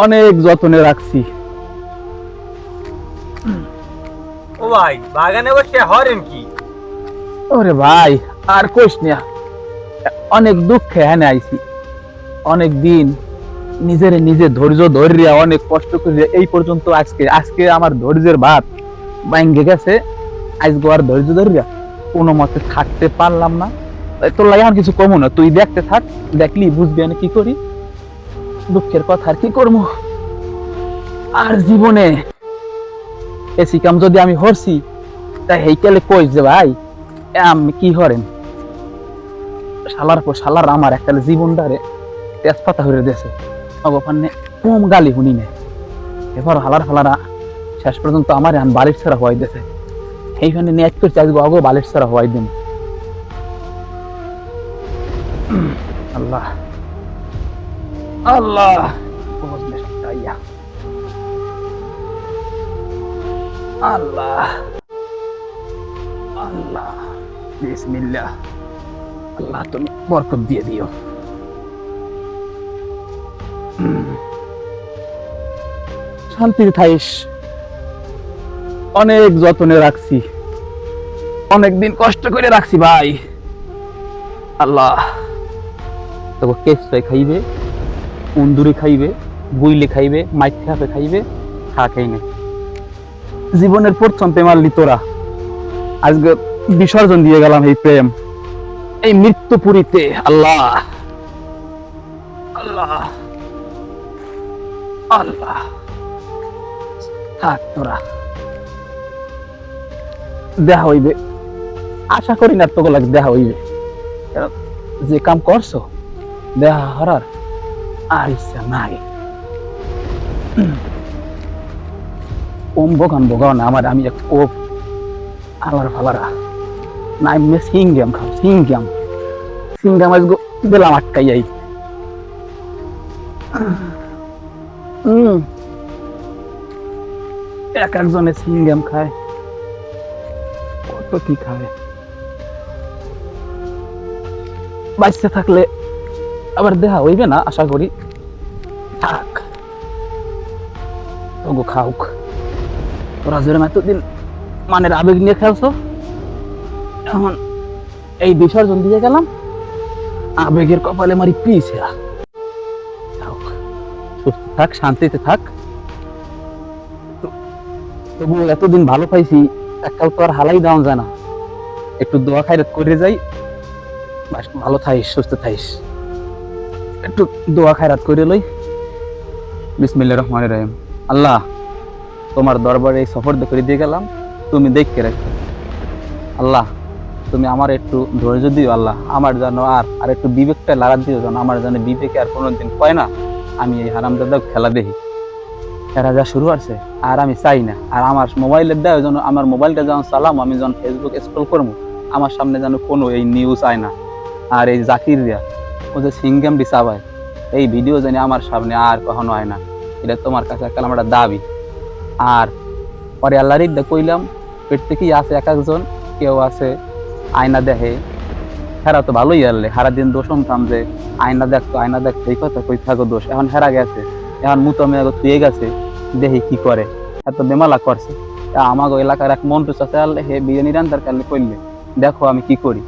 অনেক যত্নে রাখছি। ও ভাই, বাগানে বসে হরেন কি? ওরে ভাই, আর কইস না, অনেক দুঃখে এনে আইছি। অনেক দিন নিজেরে নিজে ধৈর্য ধরিয়া অনেক কষ্ট করে এই পর্যন্ত আজকে আজকে আমার ধৈর্যের ভাত ভাঙ্গে গেছে। আজকে আর ধৈর্য ধরিয়া কোনো মতে থাকতে পারলাম না। তাই তোর লাগে আর কিছু কমো না, তুই দেখতে থাক, দেখলি বুঝবি আমি কি করি। দুঃখের কথা আর কি করবো। আর জীবনে এসি কাম যদি আমি হরছি, তাই হেইকেলে কইস যে ভাই আমি কি হরেন, শালার পর শালার আমার একটা জীবনটারে তেজপাতা হয়ে দিয়েছে। অগোপানে কম গালি শুনি না, এবার হালার ফালারা শেষ পর্যন্ত আমার এখন বালিশ ছাড়া হওয়াই দিয়েছে। সেইখানে নিয়ে করছে আজকে অগো বালিশ ছাড়া হওয়াই দিন। আল্লাহ আল্লাহ, আল্লাহ আল্লাহ, বিসমিল্লাহ। আল্লাহ তুমি বরকত দিয়ে দিও। শান্তিতে থাইস। অনেক যত্নে রাখছি, অনেকদিন কষ্ট করে রাখছি ভাই। আল্লাহ তোকে কেঁচড়াই খাইবে, উন্দুরে খাইবে, বুইলে খাইবে, মাইঠে হাফে খাইবে, খাই না। জীবনের প্রথম প্রেম আনলি তোরা, আজকে বিসর্জন দিয়ে গেলাম এই প্রেম এই মৃত্যু পুরীতে। আল্লাহ আল্লাহ আল্লাহ, থাক তোরা, দেখা হইবে। আশা করি না তোকে লাগে দেখা হইবে, যে কাম করছো দেখা হরার আর ইচ্ছা নাই। ওম বগান বগান আমার, আমি এক ও আলার ফালারা নাই মে সিংগাম খাও, সিংগাম সিংগাম আজকে দিলাম আটকাই যাই। এক একজনে সিংগাম খায়, কত কি খায়। বাচ্চা থাকলে আবার দেখা হইবে না আশা করি। থাক তগো খাউক, তোরা যেরকম এতদিন মানের আবেগ নিয়ে খেলছো, এখন এই বিসর্জন দিয়ে গেলাম আবেগের কপালে মারি পিছে। সুস্থ থাক, শান্তিতে থাক। তবু এতদিন ভালো পাইছি, এককাল তো আর হালাই দেওয়া যায় না। একটু দোয়া খায়রাত করে যাই, ভালো থাইস, সুস্থ থাইস। একটু দোয়া খায়রাত করে লই। বিসমিল্লাহির রহমানির রহিম। আল্লাহ তোমার দরবারে এই সফর করে দিয়ে গেলাম, তুমি দেখতে রাখো। আল্লাহ তুমি আমার একটু ধৈর্য দিও। আল্লাহ আমার যেন আর একটু বিবেকটা লাগাত দিও, যেন আমার যেন বিবেকে আর কোনোদিন কয় না আমি এই হারামজাদা খেলা দেখি। এরা যা শুরু আছে আর আমি চাই না। আর আমার মোবাইলের দেয় যেন, আমার মোবাইলটা যখন চালাম, আমি যখন ফেসবুক স্ক্রল করবো, আমার সামনে যেন কোনো এই নিউজ আয় না। আর এই জাকির রিয়া ও যে সিঙ্গাম চাবায়, এই ভিডিও জানি আমার সামনে আর কখনো হয় না। এটা তোমার কাছে একটা আমার দাবি। আর পরে আল্লাহর কইলাম, প্রত্যেকেই আছে এক একজন, কেউ আছে আয়না দেখে, হেরা তো ভালোই আনলে সারাদিন দোষ শুনতাম যে আয়না দেখতো আয়না দেখতো, এই কথা কই থাকো দোষ। এখন হেরা গেছে, এখন মুতমে থুয়ে গেছে, দেখি কি করে, এত বেমালা করছে। আমাগো এলাকার এক মন্টু চাচা আনলে হে বিরিয়ানি রান্তার কালে করলে, দেখো আমি কি করি।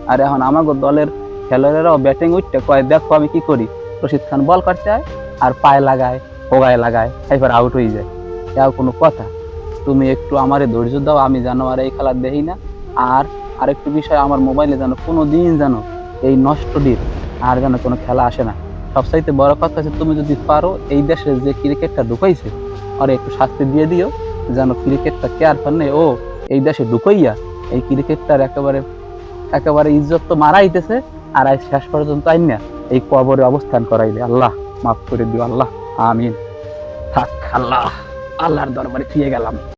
আর এখন আমাগো দলের খেলোয়াড়েরাও ব্যাটিং উঠতে কয়, দেখো আমি কি করি। রশিদ খান বল করতে হয় আর পায়ে লাগায়, হোগায় লাগায়, এবার আউট হয়ে যায়। এও কোনো কথা? তুমি একটু আমারে ধৈর্য দাও, আমি জানো আর এই খেলা দেখি না। আর আরেকটু বিষয়, আমার মোবাইলে যেন কোনো দিন যেন এই নষ্ট ডিপ আর যেন কোনো খেলা আসে না। সবচাইতে বড় কথা হচ্ছে, তুমি যদি পারো এই দেশে যে ক্রিকেটটা ঢুকাইছে আর একটু শাস্তি দিয়ে দিও, যেন ক্রিকেটটা কেয়ার পান্নে ও এই দেশে ঢুকাইয়া এই ক্রিকেটটার একেবারে একেবারে ইজ্জত তো মারাইতেছে, আর আজ শেষ পর্যন্ত আইন না এই কবরে অবস্থান করাইবে। আল্লাহ মাফ করে দিও আল্লাহ, আমিন। থাক আল্লাহ, আল্লাহর দরবারে ফিরে গেলাম।